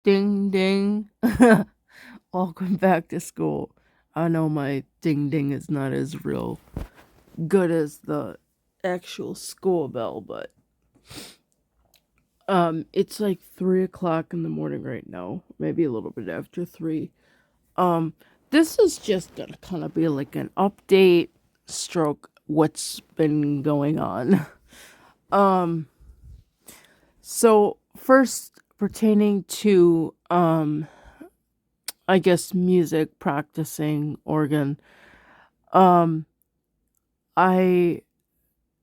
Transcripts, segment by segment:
Ding ding. Welcome back to school. I know my ding ding is not as real good as the actual school bell, but it's like 3 o'clock in the morning right now. Maybe a little bit after 3. Um this is just gonna kinda be like an update stroke what's been going on. Um so first pertaining to I guess music practicing organ. Um, I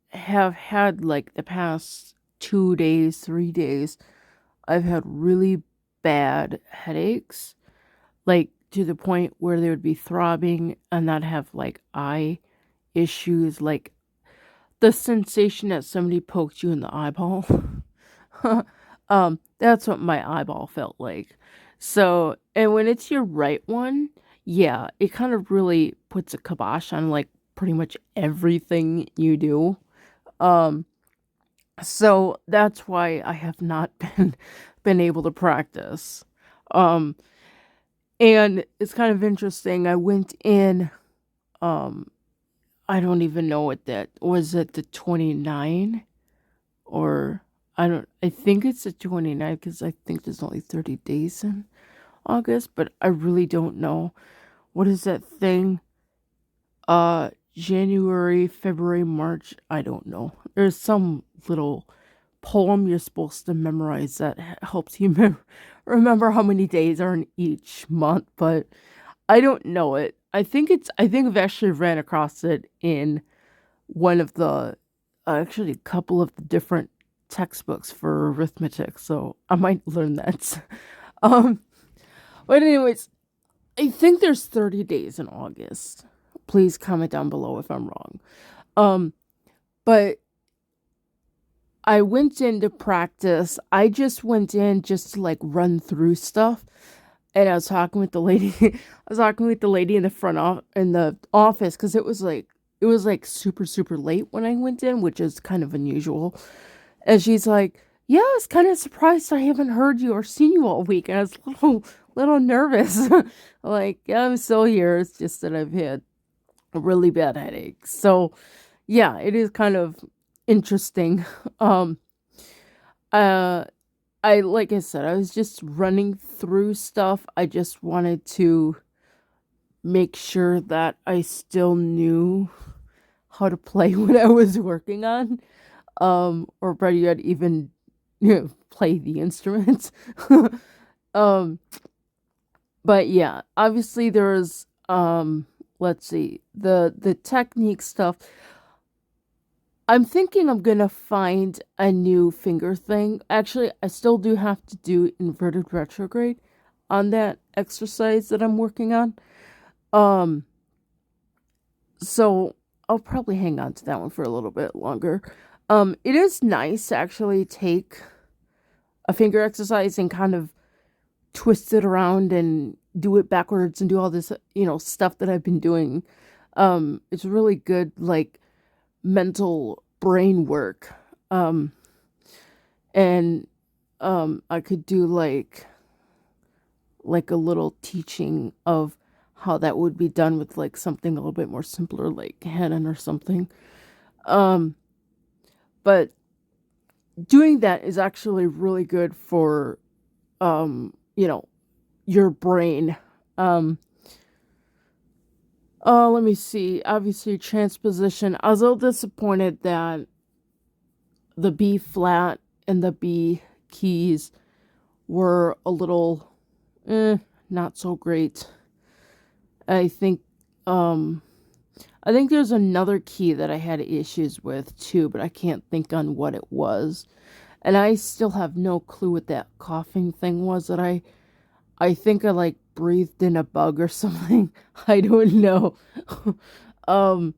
have had like the past 2 days, 3 days, I've had really bad headaches, like to the point where they would be throbbing and I'd have like eye issues, like the sensation that somebody poked you in the eyeball. That's what my eyeball felt like. So, and when it's your right one, yeah, it kind of really puts a kibosh on like pretty much everything you do. Um, so that's why I have not been able to practice. Um, and it's kind of interesting. I went in, um, I don't even know what that was. It the 29 or I think it's the 29th because I think there's only 30 days in August, but I really don't know. What is that thing? January, February, March, I don't know. There's some little poem you're supposed to memorize that helps you remember how many days are in each month, but I don't know it. I think I've actually ran across it in one of the actually a couple of the different textbooks for arithmetic, so I might learn that. um, but anyways, I think there's 30 days in August. Please comment down below if I'm wrong. Um, but I went in to practice. I just went in just to like run through stuff, and I was talking with the lady. I was talking with the lady in the in the office because it was like super super late when I went in, which is kind of unusual. And she's like, "Yeah, I was kind of surprised I haven't heard you or seen you all week." And I was a little nervous. Like, yeah, I'm still here. It's just that I've had a really bad headache. So, yeah, it is kind of interesting. Um, uh, I like I said, I was just running through stuff. I just wanted to make sure that I still knew how to play what I was working on. Or better yet, even play the instruments. um, but yeah, obviously there's let's see, the technique stuff. I'm thinking I'm gonna find a new finger thing. Actually, I still do have to do inverted retrograde on that exercise that I'm working on. Um, so I'll probably hang on to that one for a little bit longer. It is nice to actually take a finger exercise and kind of twist it around and do it backwards and do all this, stuff that I've been doing. It's really good, like mental brain work. Um, and I could do like a little teaching of how that would be done with like something a little bit more simpler, like Hanon or something. Um, but doing that is actually really good for you know, your brain. Um, let me see. Obviously, transposition. I was a little disappointed that the B flat and the B keys were a little, not so great. I think, um, I think there's another key that I had issues with too, but I can't think on what it was. And I still have no clue what that coughing thing was that I think I like breathed in a bug or something. I don't know. um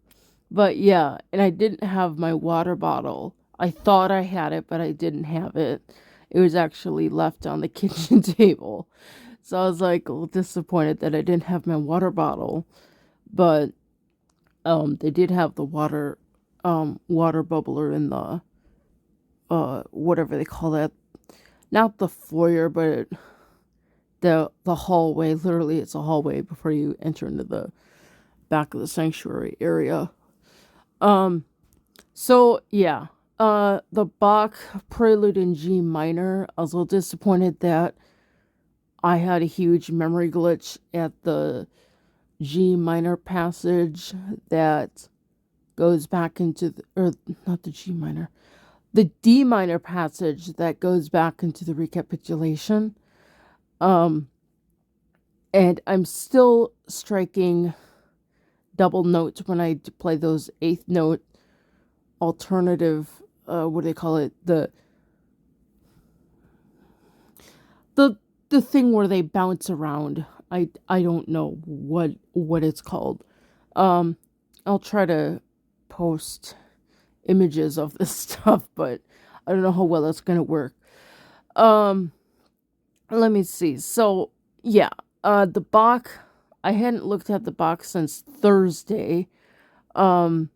but yeah, and I didn't have my water bottle. I thought I had it, but I didn't have it. It was actually left on the kitchen table. So I was like a little disappointed that I didn't have my water bottle, but they did have the water bubbler in the whatever they call that. Not the foyer, but the hallway. Literally, it's a hallway before you enter into the back of the sanctuary area. So yeah, the Bach Prelude in G minor. I was a little disappointed that I had a huge memory glitch at the G minor passage that goes back into or not the G minor, the D minor passage that goes back into the recapitulation. And I'm still striking double notes when I play those eighth note alternative, what do they call it? The thing where they bounce around. I don't know what it's called. I'll try to post images of this stuff, but I don't know how well that's gonna work. Let me see. So yeah, the Bach. I hadn't looked at the box since Thursday. And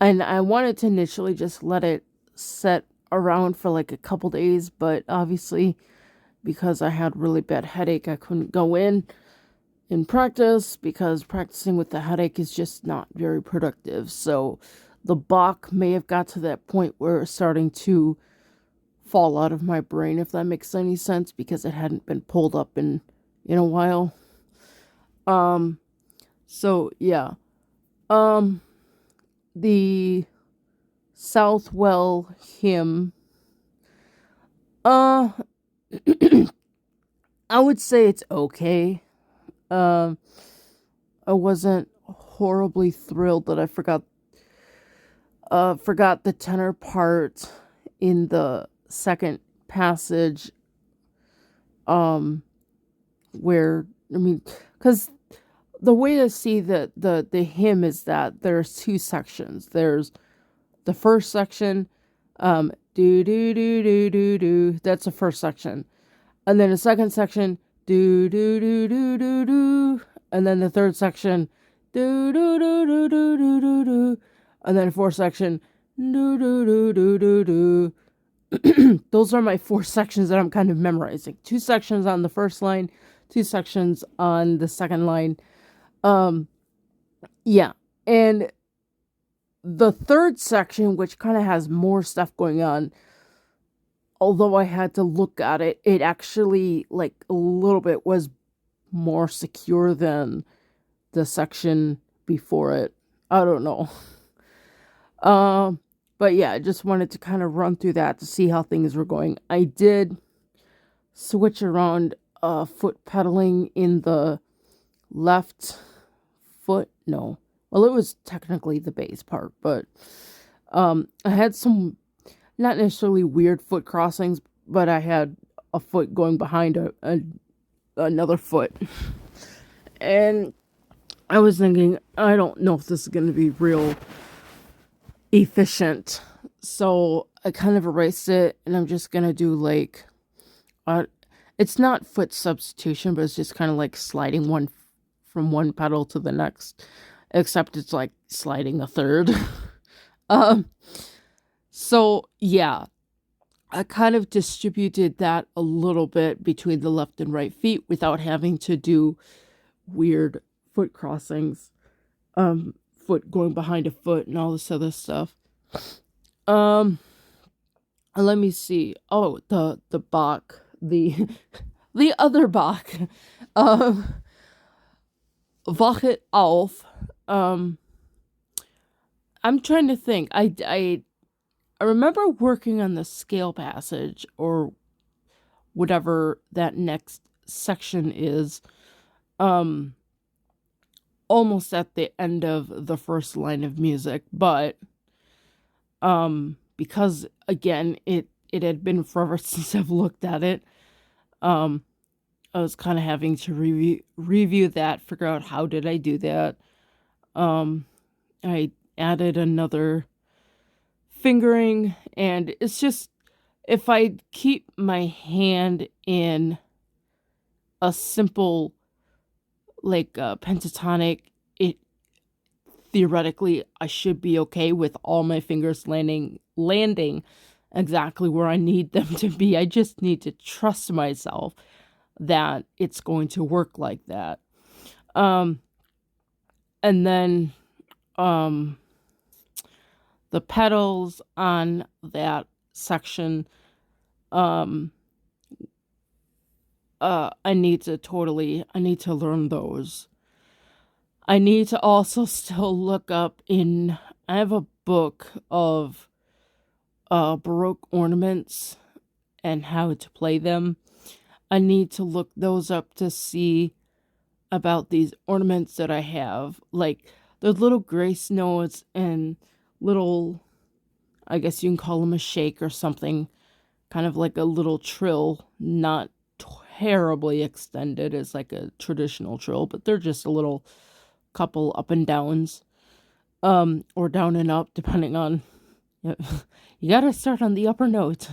I wanted to initially just let it set around for like a couple days, but obviously because I had really bad headache, I couldn't go in practice because practicing with the headache is just not very productive. So the Bach may have got to that point where it's starting to fall out of my brain, if that makes any sense, because it hadn't been pulled up in a while. So yeah. The Southwell hymn. I would say it's okay. I wasn't horribly thrilled that I forgot the tenor part in the second passage. Where because the way to see the hymn is that there's two sections. There's the first section, do do do do do do. That's the first section, and then the second section, do do do do do do, and then the third section, do do do do do do do do, and then the fourth section, do do do do do do. Those are my four sections that I'm kind of memorizing. Two sections on the first line, two sections on the second line. Yeah. And the third section, which kind of has more stuff going on, although I had to look at it, it actually, like, a little bit was more secure than the section before it. I don't know. But yeah, I just wanted to kind of run through that to see how things were going. I did switch around foot pedaling in the left foot. No. Well, it was technically the bass part, but I had some not necessarily weird foot crossings, but I had a foot going behind another foot. And I was thinking, I don't know if this is going to be real efficient. So I kind of erased it, and I'm just going to do like, it's not foot substitution, but it's just kind of like sliding one from one pedal to the next, except it's like sliding a third. So yeah, I kind of distributed that a little bit between the left and right feet without having to do weird foot crossings, foot going behind a foot and all this other stuff. Let me see. Oh, the Bach, the other Bach, Wachet auf. I'm trying to think. I remember working on the scale passage or whatever that next section is, almost at the end of the first line of music, but because again it had been forever since I've looked at it, I was kind of having to review that, figure out how did I do that. I added another fingering, and it's just, if I keep my hand in a simple, like, pentatonic, it theoretically I should be okay with all my fingers landing exactly where I need them to be. I just need to trust myself that it's going to work like that. And then the pedals on that section, I need to learn those. I need to also still look up I have a book of Baroque ornaments and how to play them. I need to look those up to see about these ornaments that I have. Like, the little grace notes and little, I guess you can call them a shake or something, kind of like a little trill, not terribly extended as like a traditional trill, but they're just a little couple up and downs, or down and up, depending on, you gotta start on the upper note.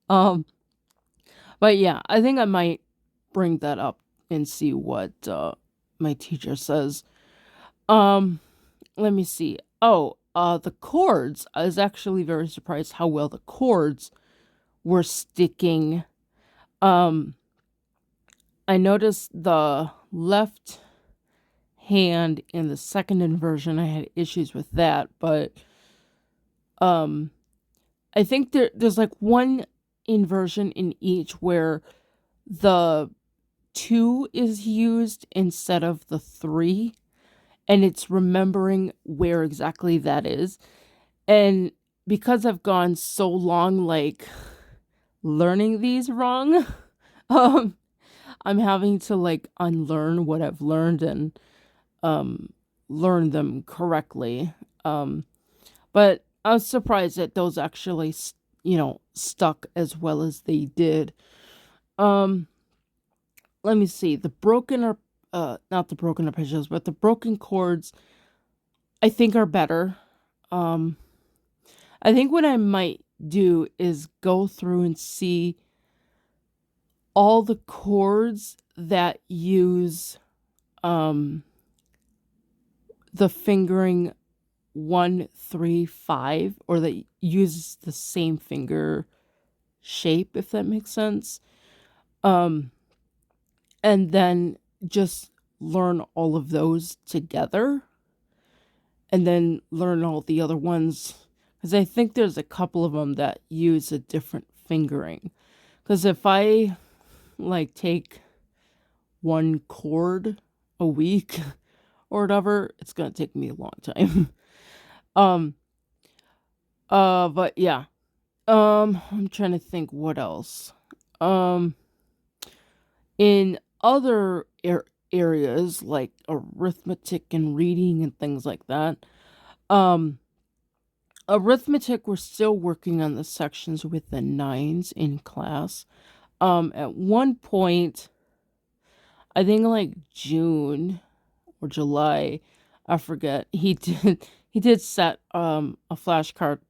But yeah, I think I might bring that up and see what my teacher says. Let me see. The chords. I was actually very surprised how well the chords were sticking. I noticed the left hand in the second inversion, I had issues with that, but I think there's like one inversion in each where the 2 is used instead of the 3, and it's remembering where exactly that is. And because I've gone so long like learning these wrong, I'm having to like unlearn what I've learned and learn them correctly. But I was surprised that those actually stuck as well as they did. Let me see. The broken or not the broken arpeggios, but the broken chords I think are better. I think what I might do is go through and see all the chords that use the fingering 1, 3, 5, or that uses the same finger shape, if that makes sense. And then just learn all of those together, and then learn all the other ones, because I think there's a couple of them that use a different fingering. Because if I like take one chord a week or whatever, it's gonna take me a long time. But yeah. I'm trying to think what else. In other areas like arithmetic and reading and things like that, arithmetic, we're still working on the sections with the 9s in class. At one point, I think like June or July, I forget, he did set a flashcard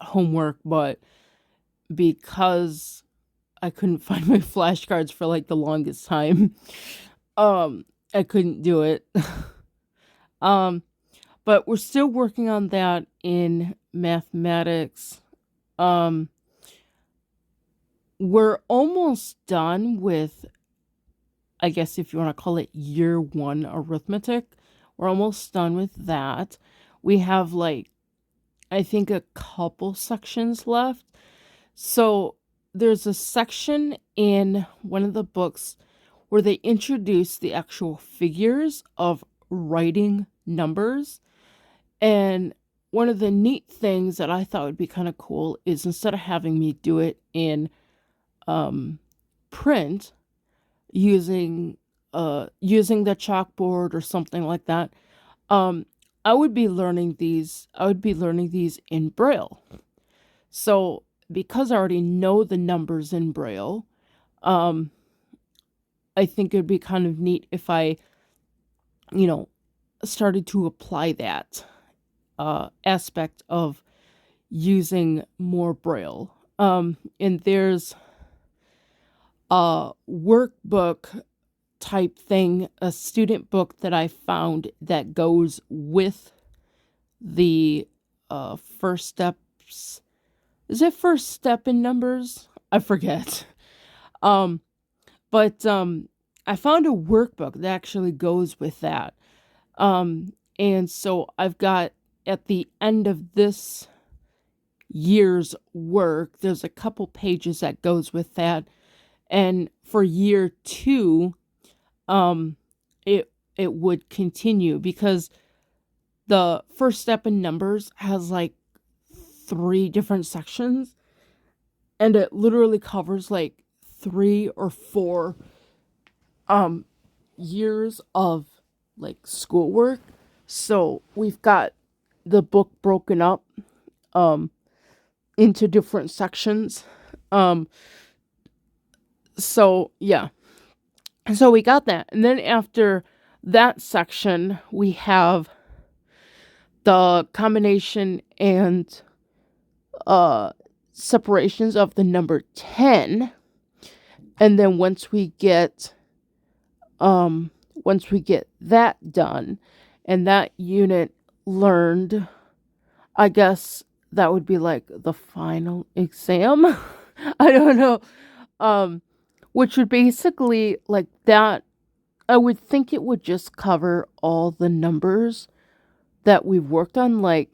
homework, but because I couldn't find my flashcards for like the longest time, I couldn't do it. But we're still working on that in mathematics. We're almost done with, I guess if you want to call it year 1 arithmetic, we're almost done with that. We have like, I think a couple sections left. So there's a section in one of the books where they introduce the actual figures of writing numbers. And one of the neat things that I thought would be kind of cool is, instead of having me do it in print using the chalkboard or something like that, I would be learning these in Braille. So because I already know the numbers in Braille, I think it'd be kind of neat if I, started to apply that aspect of using more Braille. And there's a workbook type thing, a student book that I found that goes with the first steps. Is it first step in numbers? I forget. But I found a workbook that actually goes with that. And so I've got, at the end of this year's work, there's a couple pages that goes with that. And for year 2, it would continue, because the first step in numbers has like 3 different sections, and it literally covers like 3 or 4 years of like schoolwork. So we've got the book broken up into different sections. So yeah. So we got that. And then after that section, we have the combination and separations of the number 10. And then once we get that done and that unit learned, I guess that would be like the final exam. I don't know. Which would basically, like, that, I would think it would just cover all the numbers that we've worked on, like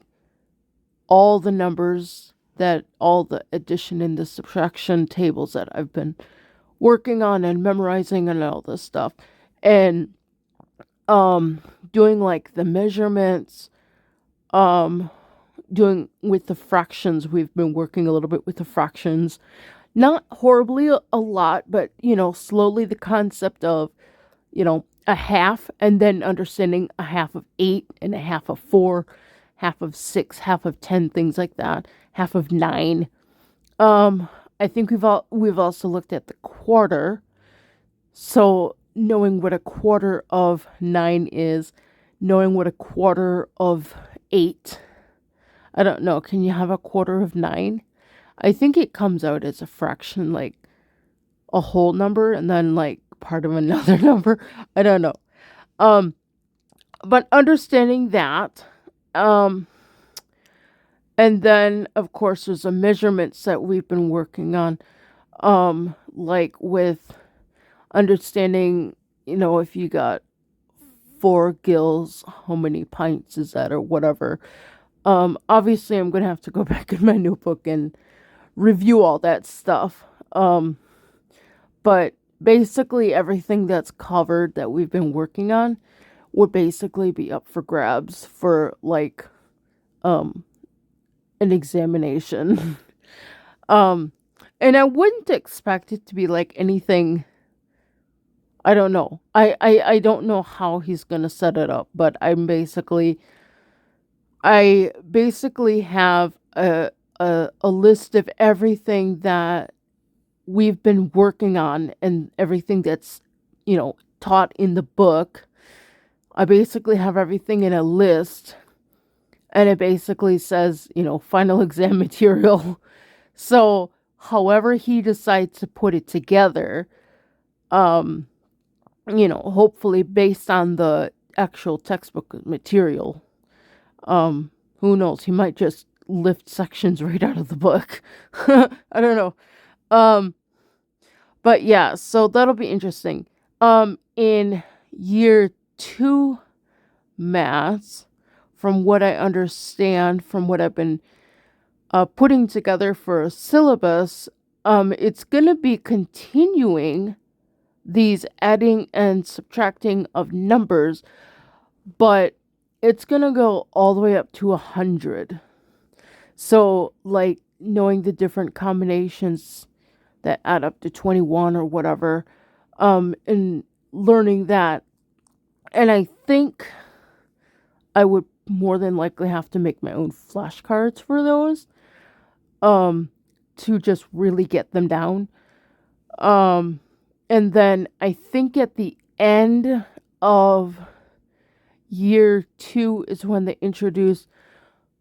all the numbers, that all the addition and the subtraction tables that I've been working on and memorizing and all this stuff. And doing like the measurements, doing with the fractions. We've been working a little bit with the fractions. Not horribly a lot, but, slowly, the concept of, a half, and then understanding a half of 8 and a half of 4, half of 6, half of 10, things like that, half of 9. I think we've also looked at the quarter. So knowing what a quarter of 9 is, knowing what a quarter of 8. I don't know. Can you have a quarter of 9? I think it comes out as a fraction, like a whole number and then like part of another number. I don't know. But understanding that, and then of course there's the measurements that we've been working on, like with understanding, if you got 4 gills, how many pints is that, or whatever. Obviously I'm going to have to go back in my notebook and review all that stuff. But basically everything that's covered that we've been working on would basically be up for grabs for like an examination. And I wouldn't expect it to be like anything. I don't know. I don't know how he's gonna set it up, but I basically have a list of everything that we've been working on and everything that's, taught in the book. I basically have everything in a list, and it basically says, final exam material. So however he decides to put it together, hopefully based on the actual textbook material, who knows, he might just lift sections right out of the book. I don't know. But yeah, so that'll be interesting. In year 2 maths, from what I understand, from what I've been putting together for a syllabus, it's going to be continuing these adding and subtracting of numbers, but it's going to go all the way up to 100. So, like, knowing the different combinations that add up to 21 or whatever, and learning that. And I think I would more than likely have to make my own flashcards for those, to just really get them down. And then I think at the end of year 2 is when they introduce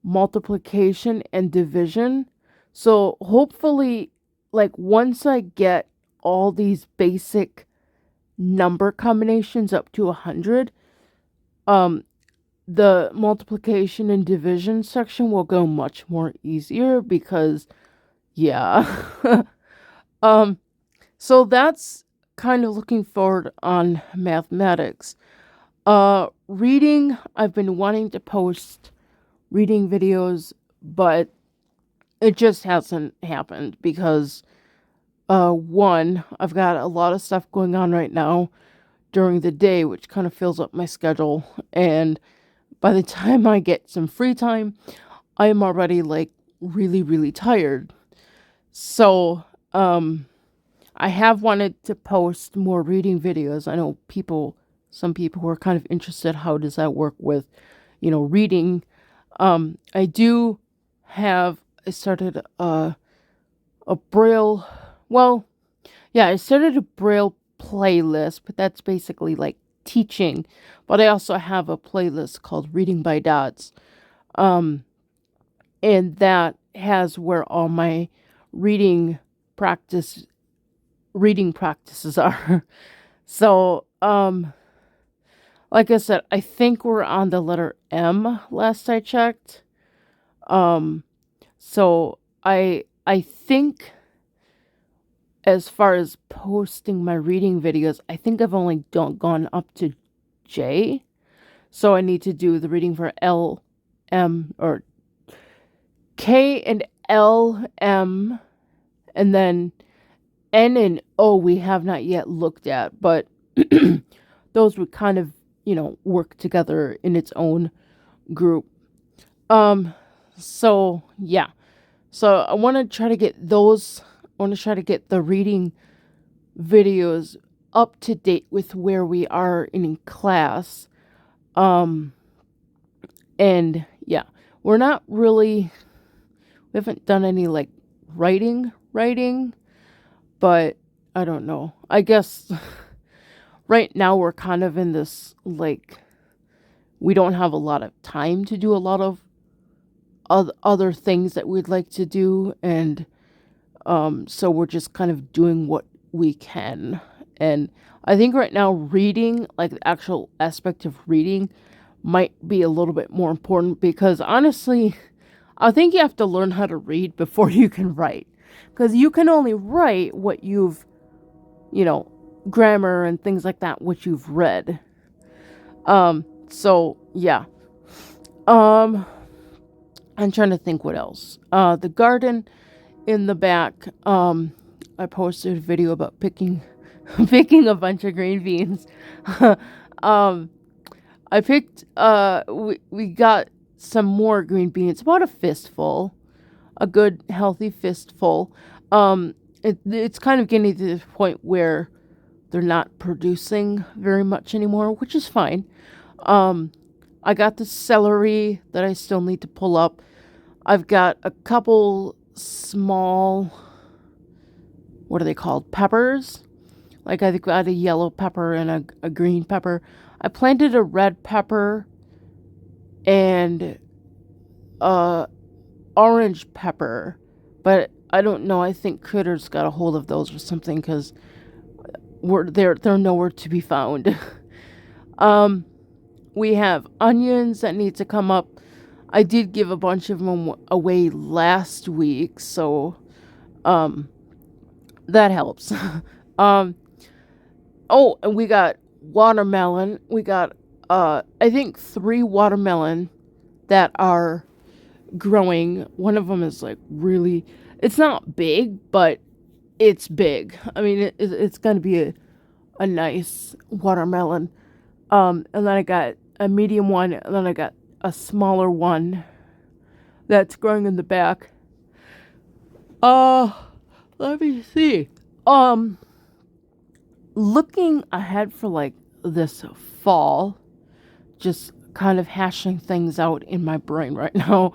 multiplication and division. So hopefully, like, once I get all these basic number combinations up to 100, the multiplication and division section will go much more easier, because yeah. So that's kind of looking forward on mathematics. Reading, I've been wanting to post reading videos, but it just hasn't happened because, one, I've got a lot of stuff going on right now during the day, which kind of fills up my schedule. And by the time I get some free time, I am already like really, really tired. So, I have wanted to post more reading videos. I know some people who are kind of interested. How does that work with, reading? I do I started a Braille, well, yeah, I started a Braille playlist, but that's basically like teaching. But I also have a playlist called Reading by Dots. Um, and that has where all my reading practice reading practices are. So, like I said, I think we're on the letter M last I checked. So I think as far as posting my reading videos, I think I've only gone up to J. So I need to do the reading for L, M, or K and L, M, and then N and O we have not yet looked at, but those would kind of, work together in its own group. So yeah. So I want to try to get the reading videos up to date with where we are in class. And yeah, we haven't done any like writing, but I don't know. I guess right now we're kind of in this, like, we don't have a lot of time to do a lot of other things that we'd like to do, and so we're just kind of doing what we can. And I think right now reading, like the actual aspect of reading, might be a little bit more important, because honestly, I think you have to learn how to read before you can write, because you can only write what you've, grammar and things like that, what you've read. So yeah. I'm trying to think what else. The garden in the back. I posted a video about picking a bunch of green beans. I picked. We got some more green beans, about a fistful, a good healthy fistful. It's kind of getting to the point where they're not producing very much anymore, which is fine. I got the celery that I still need to pull up. I've got a couple small, what are they called? Peppers. Like I think I had a yellow pepper and a green pepper. I planted a red pepper and a orange pepper, but I don't know. I think critters got a hold of those or something, because they're nowhere to be found. We have onions that need to come up. I did give a bunch of them away last week, so that helps. Oh, and we got watermelon. We got I think 3 watermelon that are growing. One of them is like really, it's not big, but it's big. I mean, it's going to be a nice watermelon. And then I got a medium one, and then I got a smaller one that's growing in the back. Let me see. Looking ahead for like this fall, just kind of hashing things out in my brain right now,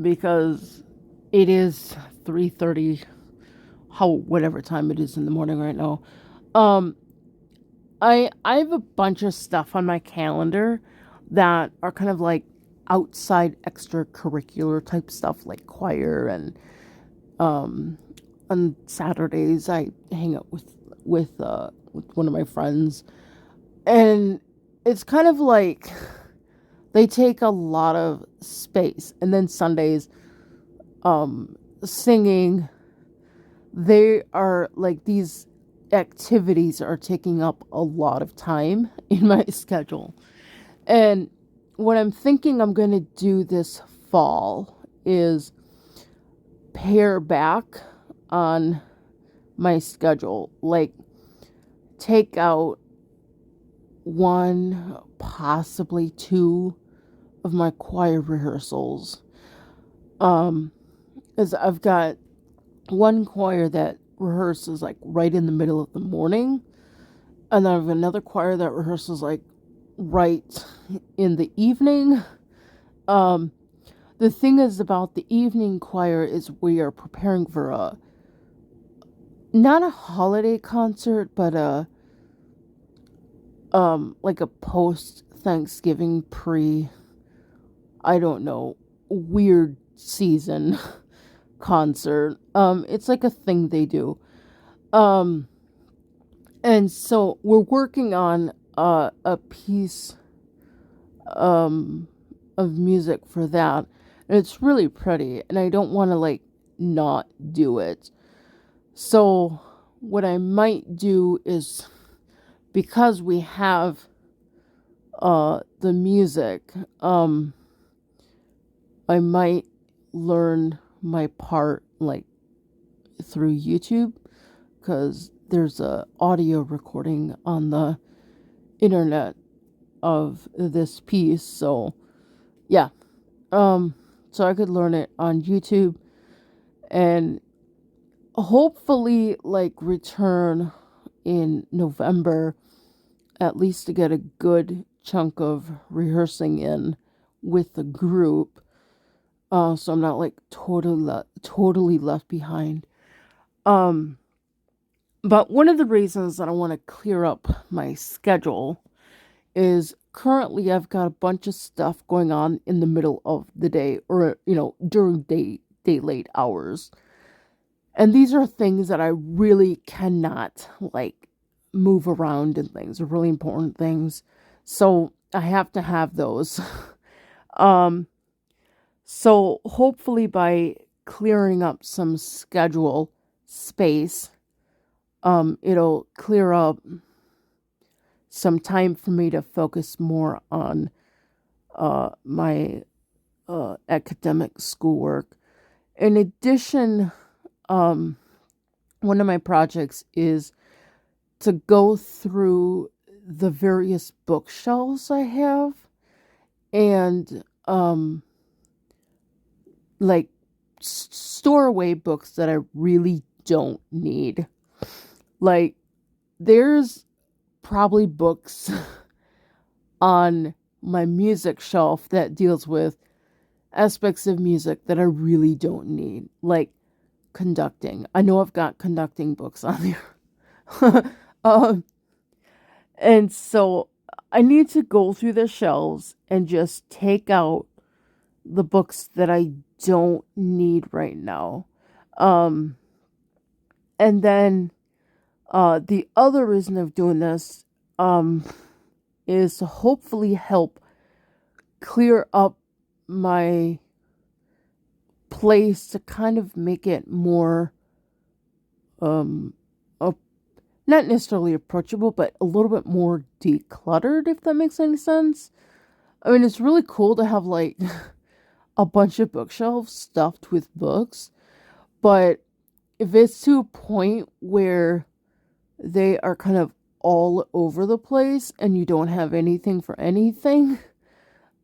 because it is 3:30, whatever time it is in the morning right now. I have a bunch of stuff on my calendar that are kind of like outside extracurricular type stuff, like choir, and on Saturdays I hang out with one of my friends, and it's kind of like they take a lot of space. And then Sundays, singing, they are like these activities are taking up a lot of time in my schedule. And what I'm thinking I'm going to do this fall is pare back on my schedule. Like, take out one, possibly two of my choir rehearsals. As I've got one choir that rehearses like right in the middle of the morning, and then I have another choir that rehearses like right in the evening. The thing is about the evening choir is we are preparing for not a holiday concert, but like a post Thanksgiving I don't know, weird season concert. It's like a thing they do. And so we're working on a piece of music for that. And it's really pretty, and I don't want to like not do it. So what I might do is, because we have the music, I might learn my part like through YouTube, because there's a audio recording on the internet of this piece. So yeah, so I could learn it on YouTube and hopefully like return in November, at least to get a good chunk of rehearsing in with the group, so I'm not like totally left behind. But one of the reasons that I want to clear up my schedule is currently I've got a bunch of stuff going on in the middle of the day, or during day late hours. And these are things that I really cannot like move around, and things are really important things. So I have to have those. So hopefully by clearing up some schedule space, it'll clear up some time for me to focus more on my academic schoolwork. In addition, one of my projects is to go through the various bookshelves I have and like store away books that I really don't need. Like, there's probably books on my music shelf that deals with aspects of music that I really don't need, like conducting. I know I've got conducting books on there. And so I need to go through the shelves and just take out the books that I don't need right now. And then the other reason of doing this is to hopefully help clear up my place, to kind of make it more not necessarily approachable, but a little bit more decluttered, if that makes any sense. I mean, it's really cool to have like a bunch of bookshelves stuffed with books, but if it's to a point where they are kind of all over the place and you don't have anything for anything,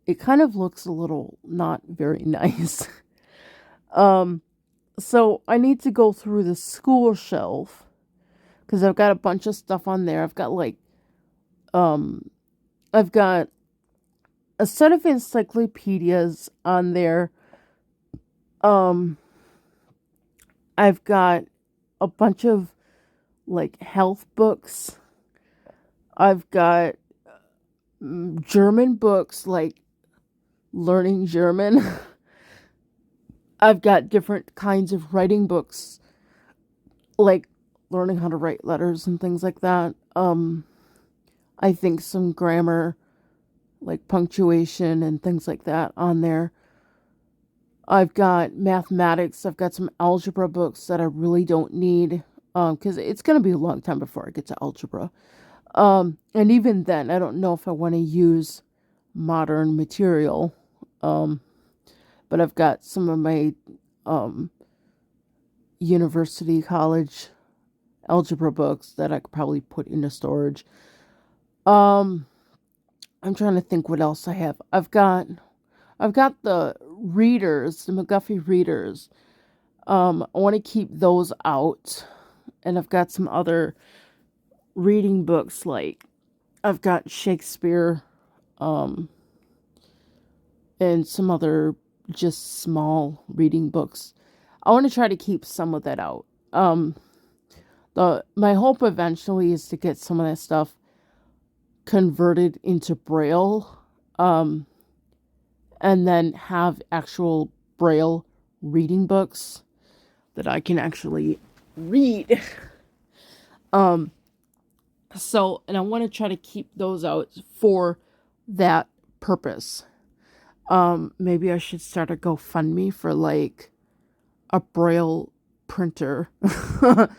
it kind of looks a little not very nice. So I need to go through the school shelf, because I've got a bunch of stuff on there. I've got like, I've got a set of encyclopedias on there. I've got a bunch of like health books. I've got German books, like learning German. I've got different kinds of writing books, like learning how to write letters and things like that. I think some grammar, like punctuation and things like that on there. I've got mathematics. I've got some algebra books that I really don't need. because it's going to be a long time before I get to algebra. And even then, I don't know if I want to use modern material. But I've got some of my university, college algebra books that I could probably put into storage. Um, I'm trying to think what else I have. I've got the readers, the McGuffey readers. I want to keep those out, and I've got some other reading books like I've got Shakespeare, um, and some other just small reading books. I want to try to keep some of that out. My hope eventually is to get some of that stuff converted into Braille, um, and then have actual Braille reading books that I can actually read. um, and I want to try to keep those out for that purpose. Maybe I should start a GoFundMe for like a Braille printer. It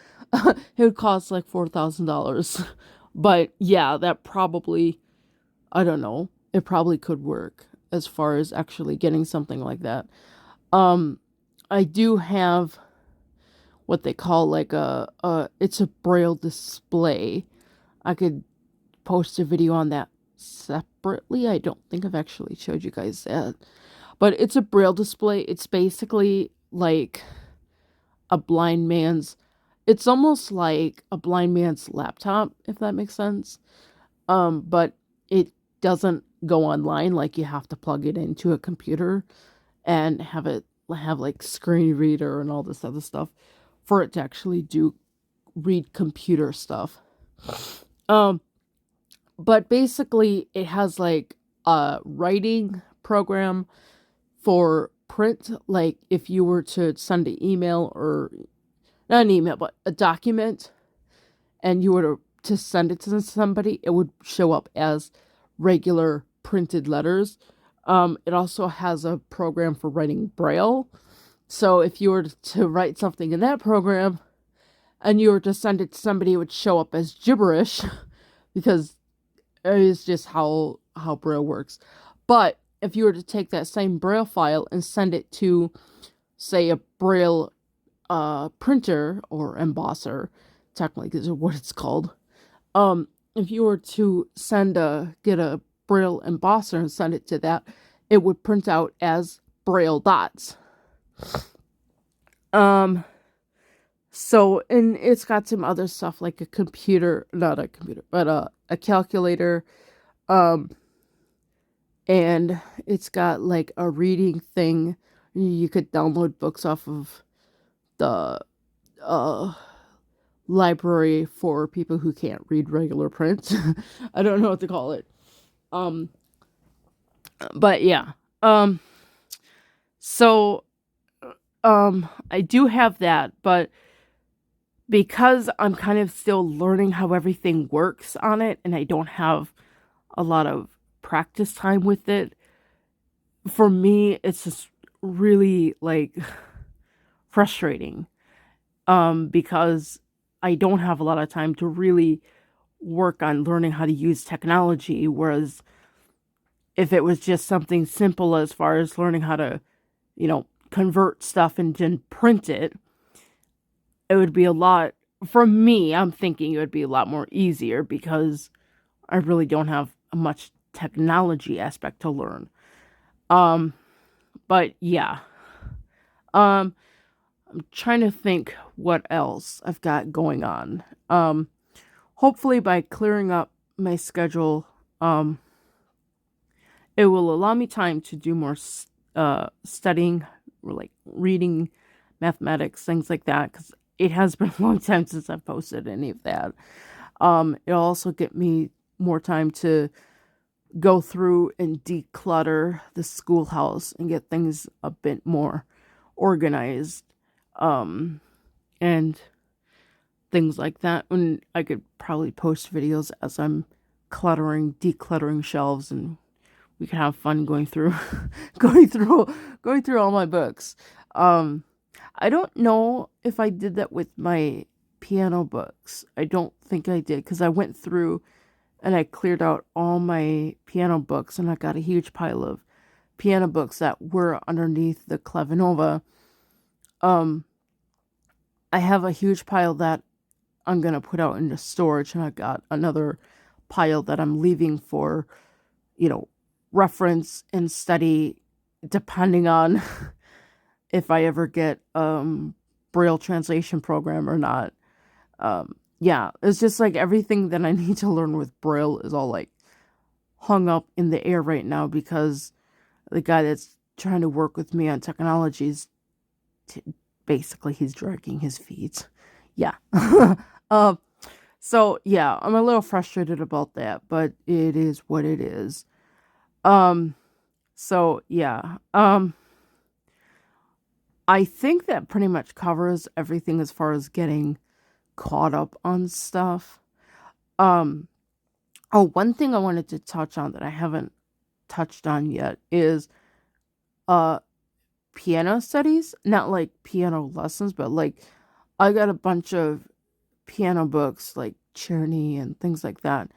would cost like $4,000. But yeah, that probably, I don't know, it probably could work as far as actually getting something like that. I do have what they call like it's a Braille display. I could post a video on that separately. I don't think I've actually showed you guys that. But it's a Braille display. It's basically like a blind man's, it's almost like a blind man's laptop, if that makes sense. But it doesn't go online, like you have to plug it into a computer and have like screen reader and all this other stuff for it to actually read computer stuff. But basically it has like a writing program for print. Like if you were to send an email, or not an email, but a document, and you were to send it to somebody, it would show up as regular printed letters. It also has a program for writing Braille. So if you were to write something in that program and you were to send it to somebody, it would show up as gibberish because it is just how Braille works. But if you were to take that same Braille file and send it to, say, a Braille printer or embosser, technically is what it's called. If you were to get a Braille embosser and send it to that, it would print out as Braille dots. So, and it's got some other stuff like not a computer, but a calculator. And it's got like a reading thing. You could download books off of the library for people who can't read regular print. I don't know what to call it. But yeah. So I do have that, but because I'm kind of still learning how everything works on it and I don't have a lot of practice time with it, for me it's just really like frustrating, because I don't have a lot of time to really work on learning how to use technology. Whereas if it was just something simple as far as learning how to, convert stuff and then print it, it would be for me, I'm thinking it would be a lot more easier because I really don't have much technology aspect to learn. But yeah. I'm trying to think what else I've got going on. Hopefully by clearing up my schedule, it will allow me time to do more studying, or like reading, mathematics, things like that, because it has been a long time since I've posted any of that. It'll also get me more time to go through and declutter the schoolhouse and get things a bit more organized, and things like that. And I could probably post videos as I'm decluttering shelves, and we can have fun going through going through all my books. I don't know if I did that with my piano books. I don't think I did because I went through and I cleared out all my piano books and I got a huge pile of piano books that were underneath the Clavinova. Um, I have a huge pile that I'm gonna put out into storage, and I got another pile that I'm leaving for, you know, reference and study, depending on if I ever get Braille translation program or not. Yeah, it's just like everything that I need to learn with Braille is all like hung up in the air right now because the guy that's trying to work with me on technologies, t- basically, he's dragging his feet. Yeah. um, so yeah, I'm a little frustrated about that, but it is what it is. Um, so yeah. I think that pretty much covers everything as far as getting caught up on stuff. Um, oh, one thing I wanted to touch on that I haven't touched on yet is uh piano studies, not like piano lessons, but like I got a bunch of piano books like Czerny and things like that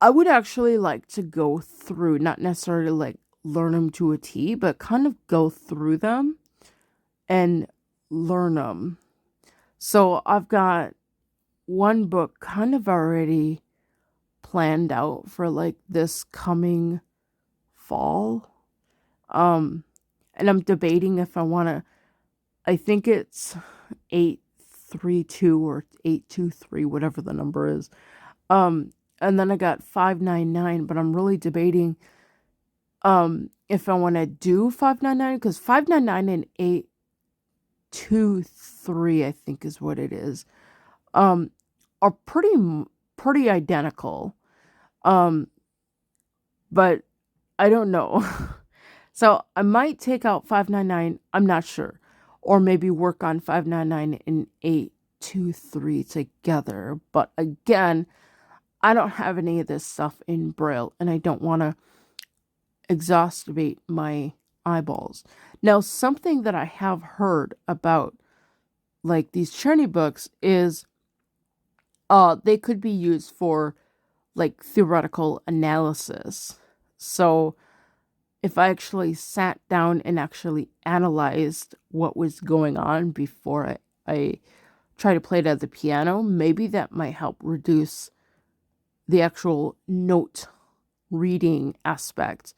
I would actually like to go through, not necessarily like learn them to a T, but kind of go through them and learn them. So I've got one book kind of already planned out for like this coming fall. Um and I'm debating if I want to, I think it's 832 or 823, whatever the number is. Um, and then I got 599, but I'm really debating if I want to do 599 because 599 and 823, I think is what it is. Um, are pretty identical. Um, but I don't know. So I might take out 599, I'm not sure. Or maybe work on 599 and 823 together. But again, I don't have any of this stuff in Braille and I don't want to exhaustivate my eyeballs. Now, something that I have heard about like these Czerny books is they could be used for like theoretical analysis. So if I actually sat down and actually analyzed what was going on before I try to play it at the piano, maybe that might help reduce the actual note reading aspect.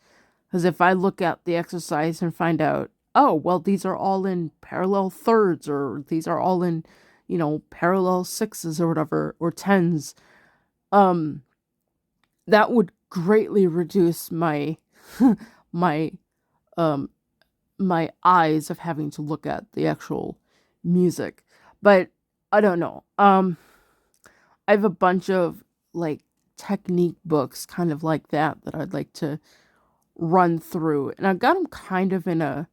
Because if I look at the exercise and find out, oh, well, these are all in parallel thirds, or these are all in, parallel sixes or whatever, or tens, um, that would greatly reduce my my um my eyes of having to look at the actual music. But I don't know. I have a bunch of like technique books kind of like that I'd like to run through. And I've got them kind of in a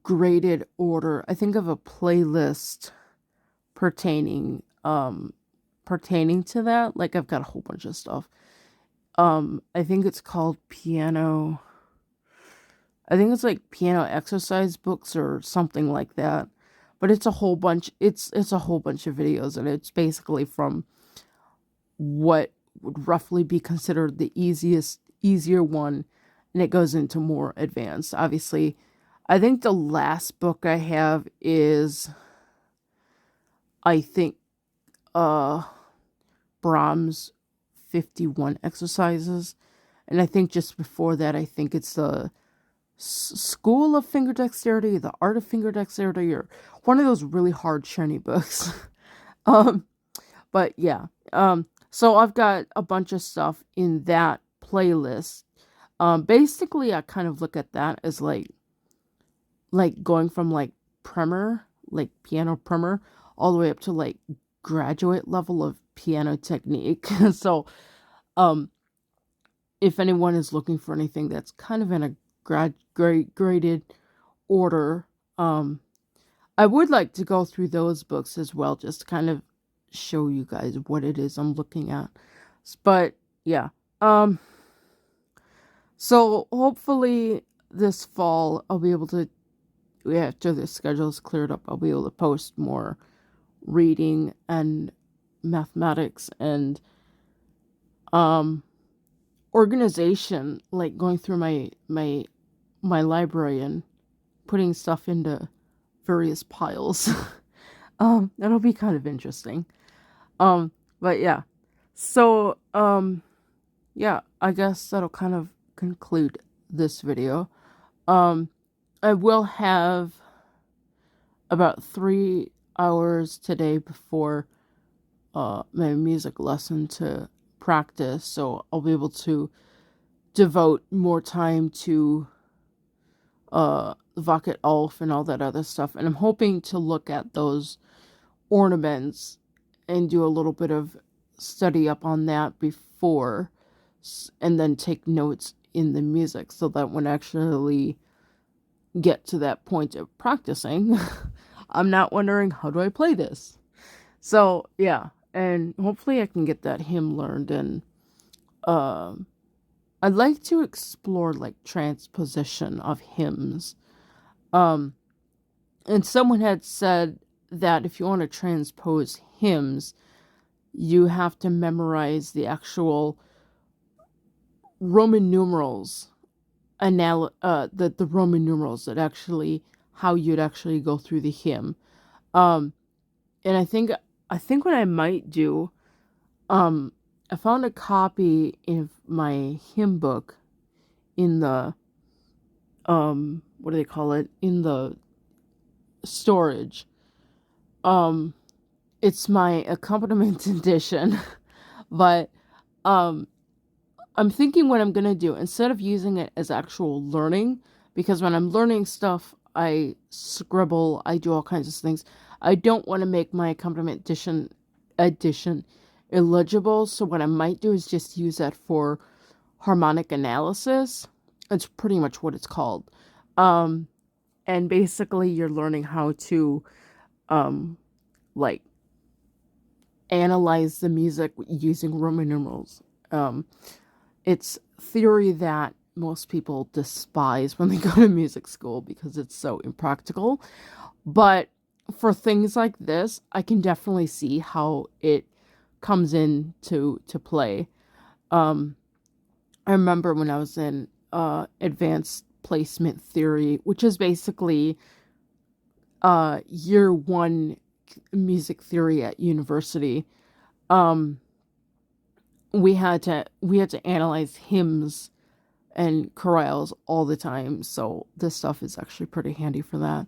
graded order. I think of a playlist pertaining pertaining to that. Like I've got a whole bunch of stuff. I think it's called piano. I think it's like piano exercise books or something like that. But it's a whole bunch, it's a whole bunch of videos, and it's basically from what would roughly be considered the easier one, and it goes into more advanced. Obviously, I think the last book I have is, I think, uh Brahms 51 exercises, and I think just before that, I think it's the School of Finger Dexterity, the Art of Finger Dexterity, or one of those really hard shiny books. um, but yeah, so I've got a bunch of stuff in that playlist. Basically, I kind of look at that as like going from like primer, like piano primer, all the way up to like graduate level of piano technique. So, um, if anyone is looking for anything that's kind of in a graded order, I would like to go through those books as well, just to kind of show you guys what it is I'm looking at. But yeah, so hopefully this fall I'll be able to, after the schedule's cleared up, I'll be able to post more reading and mathematics and organization, like going through my library and putting stuff into various piles. That'll be kind of interesting. But yeah. So, yeah, I guess that'll kind of conclude this video. I will have about 3 hours today before my music lesson to practice, so I'll be able to devote more time to Vocket Ulf and all that other stuff. And I'm hoping to look at those ornaments and do a little bit of study up on that before, and then take notes in the music so that when I actually get to that point of practicing, I'm not wondering, how do I play this? So yeah, and hopefully I can get that hymn learned. And I'd like to explore like transposition of hymns. And someone had said that if you want to transpose hymns, you have to memorize the actual Roman numerals, the Roman numerals that actually, how you'd actually go through the hymn. And I think what I might do, I found a copy of my hymn book in the what do they call it, in the storage. It's my accompaniment edition, but I'm thinking what I'm gonna do, instead of using it as actual learning, because when I'm learning stuff, I scribble, I do all kinds of things. I don't want to make my accompaniment edition illegible, so what I might do is just use that for harmonic analysis. It's pretty much what it's called. And basically you're learning how to like analyze the music using Roman numerals. It's theory that most people despise when they go to music school because it's so impractical. But for things like this, I can definitely see how it comes in to play. I remember when I was in advanced placement theory, which is basically year one music theory at university. We had to analyze hymns and chorales all the time, so this stuff is actually pretty handy for that.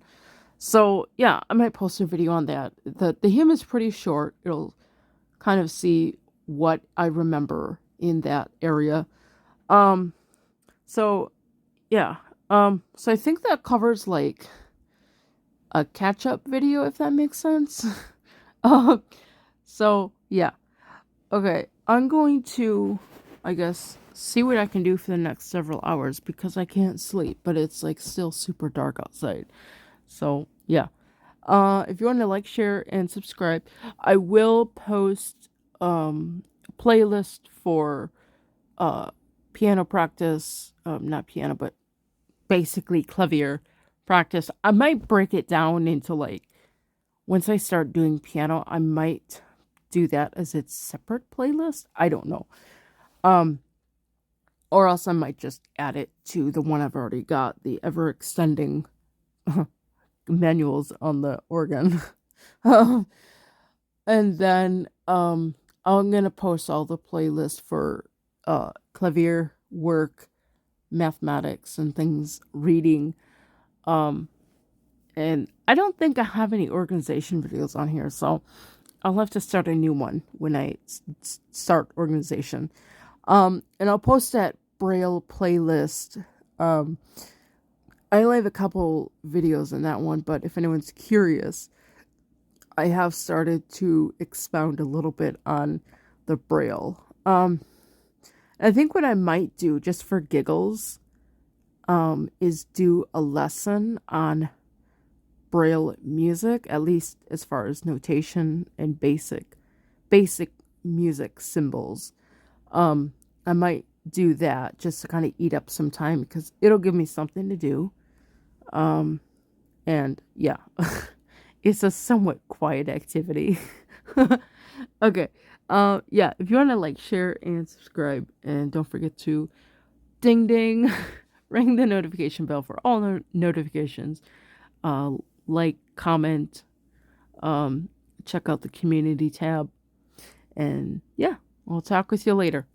So yeah, I might post a video on that. The hymn is pretty short. It'll kind of see what I remember in that area. So yeah. So I think that covers like a catch-up video, if that makes sense. So yeah. Okay, I'm going to, I guess, see what I can do for the next several hours because I can't sleep, but it's like still super dark outside. So yeah. If you want to like, share, and subscribe, I will post a playlist for piano practice, not piano, but basically clavier practice. I might break it down into like, once I start doing piano, I might do that as its separate playlist. I don't know. Or else I might just add it to the one I've already got, the ever extending manuals on the organ. And then I'm gonna post all the playlists for Clavier Work, mathematics, and things, reading. And I don't think I have any organization videos on here, so I'll have to start a new one when I start organization. And I'll post that Braille playlist. I only have a couple videos in that one, but if anyone's curious, I have started to expound a little bit on the Braille. I think what I might do, just for giggles, is do a lesson on Braille music, at least as far as notation and basic music symbols. I might do that just to kind of eat up some time because it'll give me something to do. And yeah. It's a somewhat quiet activity. Okay. Yeah, if you want to like, share, and subscribe, and don't forget to ding ding ring the notification bell for all notifications. Uh, like, comment, check out the community tab, and yeah, I'll talk with you later.